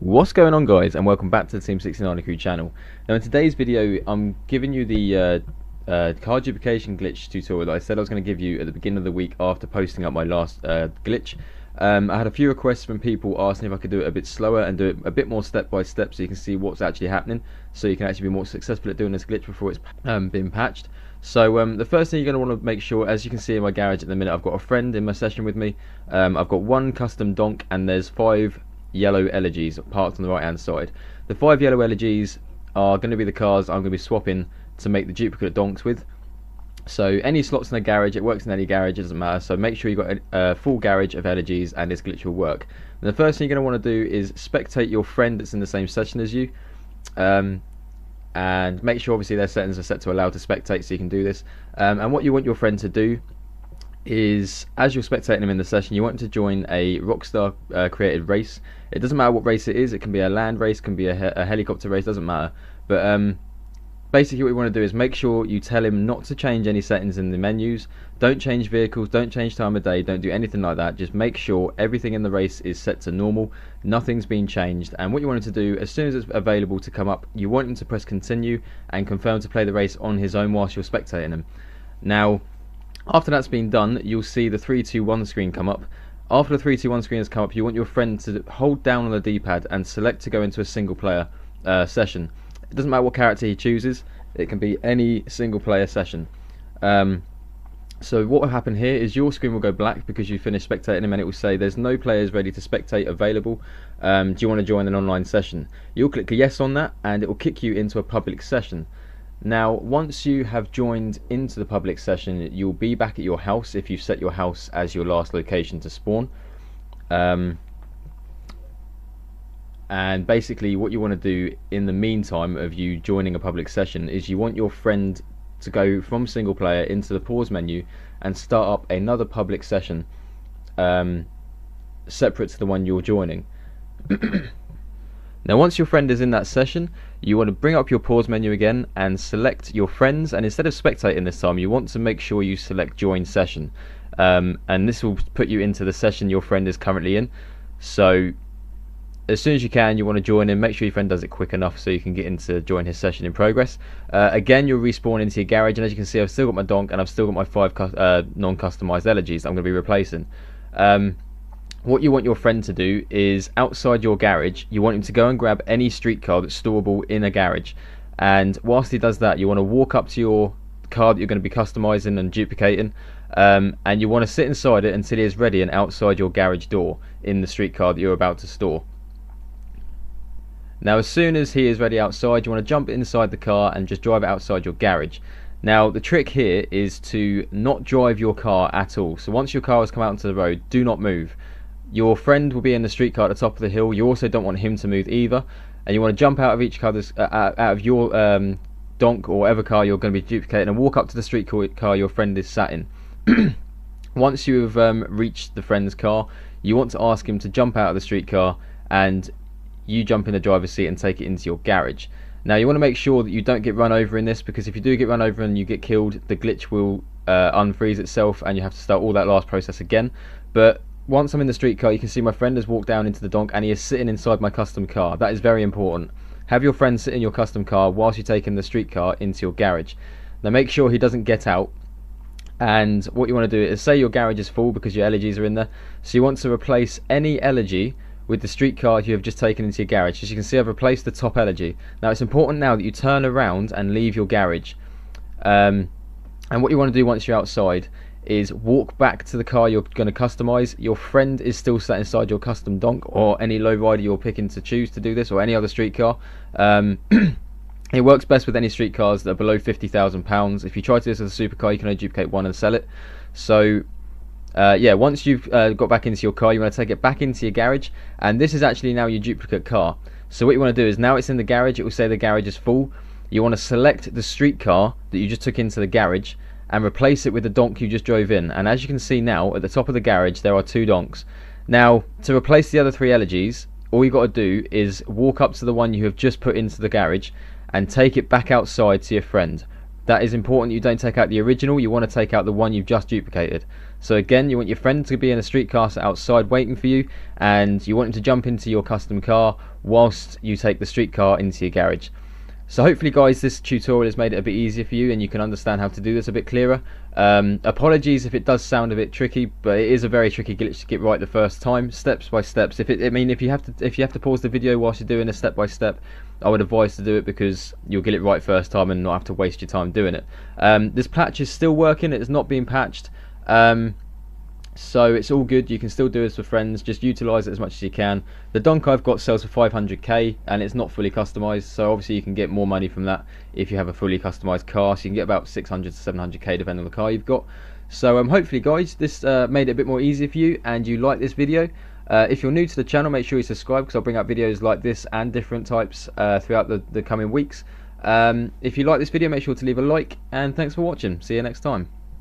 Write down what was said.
What's going on, guys, and welcome back to the Team 69 Crew channel. Now in today's video I'm giving you the card duplication glitch tutorial that I said I was going to give you at the beginning of the week after posting up my last glitch. I had a few requests from people asking if I could do it a bit slower and do it a bit more step by step so you can see what's actually happening, so you can actually be more successful at doing this glitch before it's been patched. So the first thing you're going to want to make sure, as you can see in my garage at the minute, I've got a friend in my session with me. I've got one custom donk and there's 5 yellow LGs parked on the right hand side. The 5 yellow LGs are going to be the cars I'm going to be swapping to make the duplicate donks with. So any slots in the garage, it works in any garage, it doesn't matter, so make sure you've got a full garage of LGs and this glitch will work. And the first thing you're going to want to do is spectate your friend that's in the same session as you, and make sure obviously their settings are set to allow to spectate so you can do this. And what you want your friend to do is, as you're spectating him in the session, you want him to join a Rockstar created race. It doesn't matter what race it is, it can be a land race, can be a helicopter race, doesn't matter. But basically what you want to do is make sure you tell him not to change any settings in the menus. Don't change vehicles, don't change time of day, don't do anything like that. Just make sure everything in the race is set to normal, nothing's been changed. And what you want him to do, as soon as it's available to come up, you want him to press continue and confirm to play the race on his own whilst you're spectating him. Now after that's been done, you'll see the 3, 2, 1 screen come up. After the 3, 2, 1 screen has come up, you want your friend to hold down on the D-pad and select to go into a single player session. It doesn't matter what character he chooses, it can be any single player session. So what will happen here is your screen will go black because you finished spectating him, and it will say there's no players ready to spectate available. Do you want to join an online session? You'll click yes on that and it will kick you into a public session. Now once you have joined into the public session, you'll be back at your house if you've set your house as your last location to spawn. And basically what you want to do in the meantime of you joining a public session is you want your friend to go from single player into the pause menu and start up another public session separate to the one you're joining. Now once your friend is in that session, you want to bring up your pause menu again and select your friends, and instead of spectating this time you want to make sure you select join session, and this will put you into the session your friend is currently in. So as soon as you can, you want to join in. Make sure your friend does it quick enough so you can get into join his session in progress. Again, you'll respawn into your garage, and as you can see I've still got my donk and I've still got my 5 non-customized LGs that I'm going to be replacing. What you want your friend to do is, outside your garage, you want him to go and grab any street car that's storable in a garage, and whilst he does that you want to walk up to your car that you're going to be customizing and duplicating, and you want to sit inside it until he is ready and outside your garage door in the street car that you're about to store. Now as soon as he is ready outside, you want to jump inside the car and just drive it outside your garage. Now the trick here is to not drive your car at all. So once your car has come out onto the road, do not move. Your friend will be in the street car at the top of the hill. You also don't want him to move either, and you want to jump out of each car, out of your donk or whatever car you're going to be duplicating, and walk up to the street car your friend is sat in. Once you have reached the friend's car, you want to ask him to jump out of the street car and you jump in the driver's seat and take it into your garage. Now you want to make sure that you don't get run over in this, because if you do get run over and you get killed, the glitch will unfreeze itself and you have to start all that last process again. But once I'm in the street car, you can see my friend has walked down into the donk and he is sitting inside my custom car. That is very important. Have your friend sit in your custom car whilst you're taking the street car into your garage. Now make sure he doesn't get out, and what you want to do is, say your garage is full because your LGs are in there, so you want to replace any LG with the street car you have just taken into your garage. As you can see, I've replaced the top LG. Now it's important now that you turn around and leave your garage, and what you want to do once you're outside is walk back to the car you're going to customize. Your friend is still sat inside your custom donk, or any lowrider you're picking to choose to do this, or any other street car. It works best with any street cars that are below £50,000. If you try to do this as a supercar, you can only duplicate one and sell it. So yeah, once you've got back into your car, you want to take it back into your garage, and this is actually now your duplicate car. So what you want to do is, now it's in the garage, it will say the garage is full. You want to select the street car that you just took into the garage and replace it with the donk you just drove in. And as you can see now, at the top of the garage there are 2 donks. Now to replace the other 3 LGs, all you got to do is walk up to the one you have just put into the garage and take it back outside to your friend. that is important. You don't take out the original, you want to take out the one you've just duplicated. So again, you want your friend to be in a street car outside waiting for you, and you want him to jump into your custom car whilst you take the street car into your garage. So hopefully guys, this tutorial has made it a bit easier for you and you can understand how to do this a bit clearer. Apologies if it does sound a bit tricky, but it is a very tricky glitch to get right the first time, steps by steps. If you have to pause the video whilst you're doing a step by step, I would advise to do it, because you'll get it right first time and not have to waste your time doing it. This patch is still working, it is not being patched. So it's all good, you can still do this with friends, just utilise it as much as you can. The donk I've got sells for 500k and it's not fully customised, so obviously you can get more money from that if you have a fully customised car, so you can get about 600 to 700k depending on the car you've got. So hopefully guys, this made it a bit more easier for you and you like this video. If you're new to the channel, make sure you subscribe, because I'll bring out videos like this and different types throughout the coming weeks. If you like this video, make sure to leave a like, and thanks for watching. See you next time.